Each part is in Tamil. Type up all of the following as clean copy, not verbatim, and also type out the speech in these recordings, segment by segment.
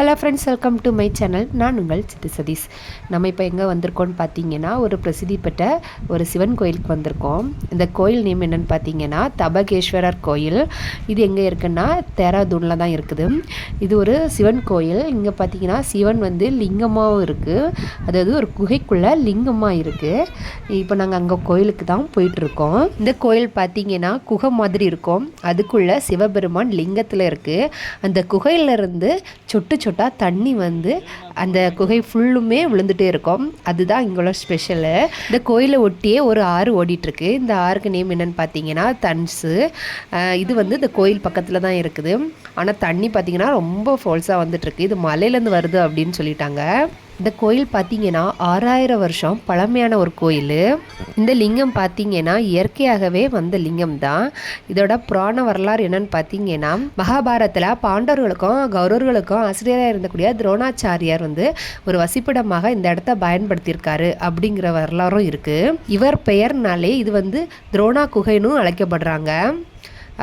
Hello friends, welcome to my channel. நான் உங்கள் சித்து சதீஷ். நம்ம இப்போ எங்கே வந்திருக்கோம்னு பார்த்தீங்கன்னா, ஒரு பிரசித்தி பெற்ற ஒரு சிவன் கோயிலுக்கு வந்திருக்கோம். இந்த கோயில் நேம் என்னென்னு பார்த்தீங்கன்னா தபகேஸ்வரர் கோயில். இது எங்கே இருக்குன்னா தேராதூனில் தான் இருக்குது. இது ஒரு சிவன் கோயில். இங்கே பார்த்தீங்கன்னா சிவன் வந்து லிங்கமாகவும் இருக்குது, அதாவது ஒரு குகைக்குள்ளே லிங்கமாக இருக்குது. இப்போ நாங்கள் அங்கே கோயிலுக்கு தான் போயிட்டுருக்கோம். இந்த கோயில் பார்த்தீங்கன்னா குகை மாதிரி இருக்கும், அதுக்குள்ளே சிவபெருமான் லிங்கத்தில் இருக்குது. அந்த குகையிலேருந்து சொட்டு சொட்டாக தண்ணி வந்து அந்த குகை ஃபுல்லுமே விழுந்துகிட்டே இருக்கும். அதுதான் இங்குள்ள ஸ்பெஷலு. இந்த கோயிலை ஒட்டியே ஒரு ஆறு ஓடிட்டுருக்கு. இந்த ஆறுக்கு நேம் என்னென்னு பார்த்தீங்கன்னா தன்ஸு. இது வந்து இந்த கோயில் பக்கத்தில் தான் இருக்குது. ஆனால் தண்ணி பார்த்திங்கன்னா ரொம்ப ஃபோல்ஸாக வந்துட்டுருக்கு. இது மலையிலேருந்து வருது அப்படின்னு சொல்லிட்டாங்க. இந்த கோயில் பார்த்திங்கன்னா 6000 வருஷம் பழமையான ஒரு கோயில். இந்த லிங்கம் பார்த்திங்கன்னா இயற்கையாகவே வந்த லிங்கம் தான். இதோட புராண வரலாறு என்னன்னு பார்த்தீங்கன்னா, மகாபாரதத்தில் பாண்டவர்களுக்கும் கௌரவர்களுக்கும் ஆசிரியராக இருந்தக்கூடிய துரோணாச்சாரியார் வந்து ஒரு வசிப்பிடமாக இந்த இடத்த பயன்படுத்தியிருக்காரு அப்படிங்கிற வரலாறும் இருக்குது. இவர் பெயர்னாலே இது வந்து துரோணா குகைன்னு அழைக்கப்படுறாங்க.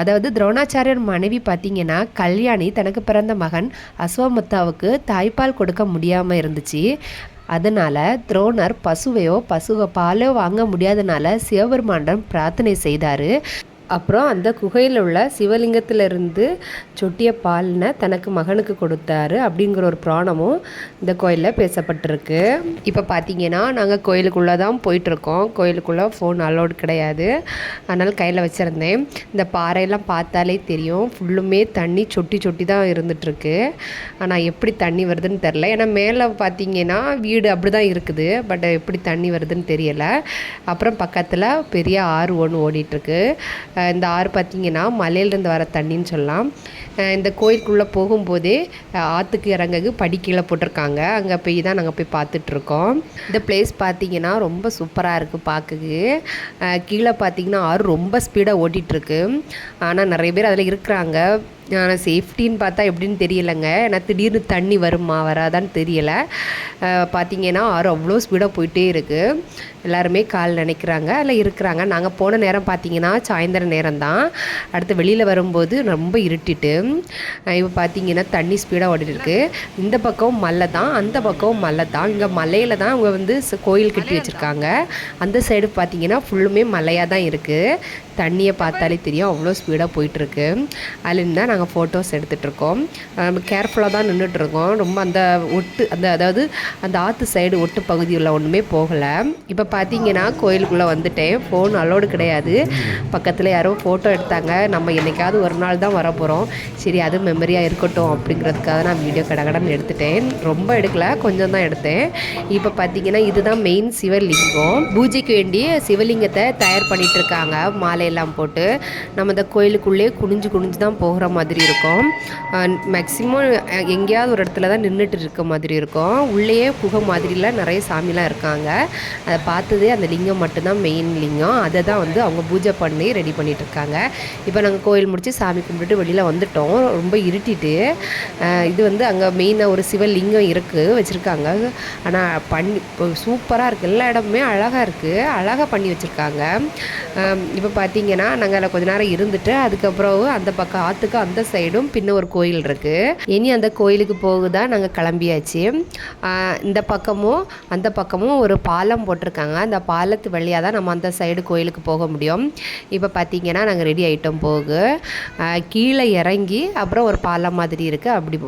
அதாவது துரோணாச்சாரியர் மனைவி பார்த்தீங்கன்னா கல்யாணி தனக்கு பிறந்த மகன் அஸ்வமுத்தாவுக்கு தாய்ப்பால் கொடுக்க முடியாமல் இருந்துச்சு. அதனால் துரோணர் பசுவை பாலோ வாங்க முடியாதனால சிவபெருமானிடம் பிரார்த்தனை செய்தார். அப்புறம் அந்த குகையில் உள்ள சிவலிங்கத்திலிருந்து சொட்டிய பால்னை தனக்கு மகனுக்கு கொடுத்தாரு அப்படிங்கிற ஒரு புராணமும் இந்த கோயிலில் பேசப்பட்டிருக்கு. இப்போ பார்த்தீங்கன்னா நாங்கள் கோயிலுக்குள்ளே தான் போயிட்டுருக்கோம். கோயிலுக்குள்ளே ஃபோன் அலோடு கிடையாது, அதனால் கையில் வச்சுருந்தேன். இந்த பாறையெல்லாம் பார்த்தாலே தெரியும், ஃபுல்லுமே தண்ணி சொட்டி தான் இருந்துகிட்ருக்கு. ஆனால் எப்படி தண்ணி வருதுன்னு தெரில. ஏன்னா மேலே பார்த்தீங்கன்னா வீடு அப்படி தான் இருக்குது, பட் எப்படி தண்ணி வருதுன்னு தெரியலை. அப்புறம் பக்கத்தில் பெரிய ஆறு ஒன்று ஓடிட்டுருக்கு. இந்த ஆறு பார்த்திங்கன்னா மலையிலேருந்து வர தண்ணின்னு சொல்லலாம். இந்த கோயிலுக்குள்ளே போகும்போதே ஆற்றுக்கு இறங்ககு படி கீழே போட்டிருக்காங்க. அங்கே போய் தான் நாங்கள் போய் பார்த்துட்ருக்கோம். இந்த பிளேஸ் பார்த்திங்கன்னா ரொம்ப சூப்பராக இருக்குது பார்க்குக்கு. கீழே பார்த்திங்கன்னா ஆறு ரொம்ப ஸ்பீடாக ஓட்டிகிட்ருக்கு. ஆனால் நிறைய பேர் அதில் இருக்கிறாங்க. ஆனால் சேஃப்டின்னு பார்த்தா எப்படின்னு தெரியலைங்க. ஏன்னா திடீர்னு தண்ணி வருமா வராதான்னு தெரியலை. பார்த்திங்கன்னா ஆறு அவ்வளோ ஸ்பீடாக போயிட்டே இருக்குது. எல்லாருமே கால் நினைக்கிறாங்க, அதில் இருக்கிறாங்க. நாங்கள் போன நேரம் பார்த்திங்கன்னா சாயந்தர நேரம் தான். அடுத்து வெளியில் வரும்போது ரொம்ப இருட்டிட்டு. இப்போ பார்த்திங்கன்னா தண்ணி ஸ்பீடாக ஓடிட்டு இருக்கு. இந்த பக்கம் மலை தான், அந்த பக்கம் மலை தான். இங்கே மலையில் தான் அவங்க வந்து கோயில் கட்டி வச்சுருக்காங்க. அந்த சைடு பார்த்திங்கன்னா ஃபுல்லுமே மலையாக தான் இருக்குது. தண்ணியை பார்த்தாலே தெரியும், அவ்வளோ ஸ்பீடாக போயிட்டுருக்கு. அதுலேருந்து தான் நாங்கள் ஃபோட்டோஸ் எடுத்துகிட்ருக்கோம். நம்ம கேர்ஃபுல்லாக தான் நின்றுட்டுருக்கோம். ரொம்ப அந்த ஒட்டு அதாவது அந்த ஆற்று சைடு ஒட்டு பகுதியில் ஒன்றுமே போகலை. இப்போ பார்த்தீங்கன்னா கோயிலுக்குள்ளே வந்துட்டேன். ஃபோன் அலோடு கிடையாது. பக்கத்தில் யாரோ ஃபோட்டோ எடுத்தாங்க. நம்ம என்றைக்காவது ஒரு நாள் தான் வர போகிறோம், சரி அது மெமரியாக இருக்கட்டும் அப்படிங்கிறதுக்காக நான் வீடியோ கடகடன்னு எடுத்துட்டேன். ரொம்ப எடுக்கலை, கொஞ்சம் தான் எடுத்தேன். இப்போ பார்த்தீங்கன்னா இதுதான் மெயின் சிவலிங்கம். பூஜைக்கு வேண்டிய சிவலிங்கத்தை தயார் பண்ணிகிட்ருக்காங்க. மாலையெல்லாம் போட்டு நம்ம இந்த கோயிலுக்குள்ளேயே குனிஞ்சு தான் போகிற மாதிரி இருக்கும். மேக்ஸிமம் எங்கேயாவது ஒரு இடத்துல தான் நின்றுட்டு இருக்க மாதிரி இருக்கும். உள்ளேயே குகை மாதிரிலாம் நிறைய சாமிலாம் இருக்காங்க. அதை பார்த்ததே அந்த லிங்கம் மட்டும்தான் மெயின் லிங்கம். அதை தான் வந்து அவங்க பூஜை பண்ணி ரெடி பண்ணிகிட்ருக்காங்க. இப்போ நாங்கள் கோயில் முடித்து சாமி கும்பிட்டு வெளியில் வந்துட்டோம். ரொம்ப இருட்டிட்டு. இது வந்து அங்கே மெயினாக ஒரு சிவலிங்கம் இருக்குது வச்சுருக்காங்க. ஆனால் சூப்பராக இருக்குது. எல்லா இடமுமே அழகாக இருக்குது, அழகாக பண்ணி வச்சுருக்காங்க. இப்போ பார்த்தீங்கன்னா நாங்கள் அதில் கொஞ்ச நேரம் இருந்துட்டு அதுக்கப்புறம் அந்த பக்கம் ஆற்றுக்கு அந்த சைடும் பின்ன ஒரு கோயில் இருக்குது. இனி அந்த கோயிலுக்கு போகுதான் நாங்கள் கிளம்பியாச்சு. இந்த பக்கமும் அந்த பக்கமும் ஒரு பாலம் போட்டிருக்காங்க. அந்த பாலத்து வழியாக தான் நம்ம அந்த சைடு கோயிலுக்கு போக முடியும். இப்போ பார்த்தீங்கன்னா நாங்கள் ரெடி ஆகிட்டோம் கீழே இறங்கி அப்புறம் ஒரு பாலம் மாதிரி இருக்குது, அப்படி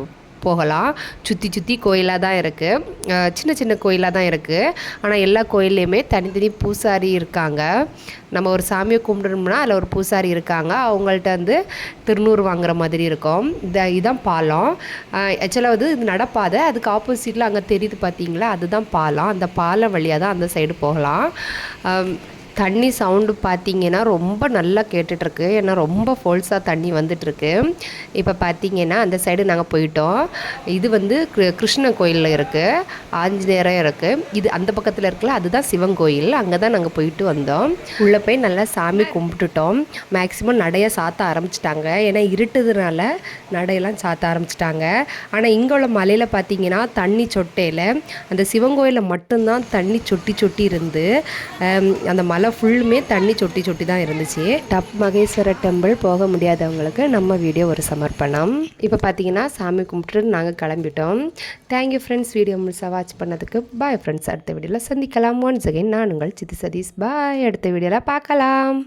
போகலாம். சுற்றி கோயிலாக தான் இருக்குது, சின்ன கோயிலாக தான் இருக்குது. ஆனால் எல்லா கோயில்லையுமே தனித்தனி பூசாரி இருக்காங்க. நம்ம ஒரு சாமியை கும்பிடணும்னா அதில் ஒரு பூசாரி இருக்காங்க. அவங்கள்ட்ட வந்து திருநூறு வாங்குற மாதிரி இருக்கும். இதுதான் பாலம். ஆக்சுவலாக வந்து இது நடப்பாதை, அதுக்கு ஆப்போசிட்டில் அங்கே தெரியுது பார்த்தீங்களா, அதுதான் பாலம். அந்த பாலம் வழியாக தான் அந்த சைடு போகலாம். தண்ணி சவுண்டு பார்த்திங்கன்னா ரொம்ப நல்லா கேட்டுட்ருக்கு. ஏன்னா ரொம்ப ஃபோல்ஸாக தண்ணி வந்துட்டுருக்கு. இப்போ பார்த்திங்கன்னா அந்த சைடு நாங்கள் போயிட்டோம். இது வந்து கிருஷ்ண கோயிலில் இருக்குது, ஆஞ்சநேயரம் இருக்குது. இது அந்த பக்கத்தில் இருக்குல்ல, அதுதான் சிவன் கோயில். அங்கே தான் நாங்கள் போயிட்டு வந்தோம். உள்ளே போய் நல்லா சாமி கும்பிட்டுட்டோம். மேக்ஸிமம் நடையை சாத்த ஆரம்பிச்சிட்டாங்க. ஏன்னா இருட்டுதுனால நடையெல்லாம் சாத்த ஆரம்பிச்சிட்டாங்க. ஆனால் இங்கே உள்ள மலையில் பார்த்திங்கன்னா தண்ணி சொட்டையில் அந்த சிவன் கோயிலில் மட்டும்தான் தண்ணி சொட்டி இருந்து அந்த மலை மலை ஃபுல்லுமே தண்ணி சொட்டி சொட்டி தான் இருந்துச்சு. டப் மகேஸ்வரர் டெம்பிள் போக முடியாதவங்களுக்கு நம்ம வீடியோ ஒரு சமர்ப்பணம். இப்போ பார்த்தீங்கன்னா சாமி கும்பிட்டு நாங்கள் கிளம்பிட்டோம். தேங்க்யூ ஃப்ரெண்ட்ஸ், வீடியோ முழுசாக வாட்ச் பண்ணதுக்கு. பாய் ஃப்ரெண்ட்ஸ், அடுத்த வீடியோவில் சந்திக்கலாம். ஒன்ஸ் அகைன் நான் உங்கள் சித்தி சதீஷ். பாய், அடுத்த வீடியோவில் பார்க்கலாம்.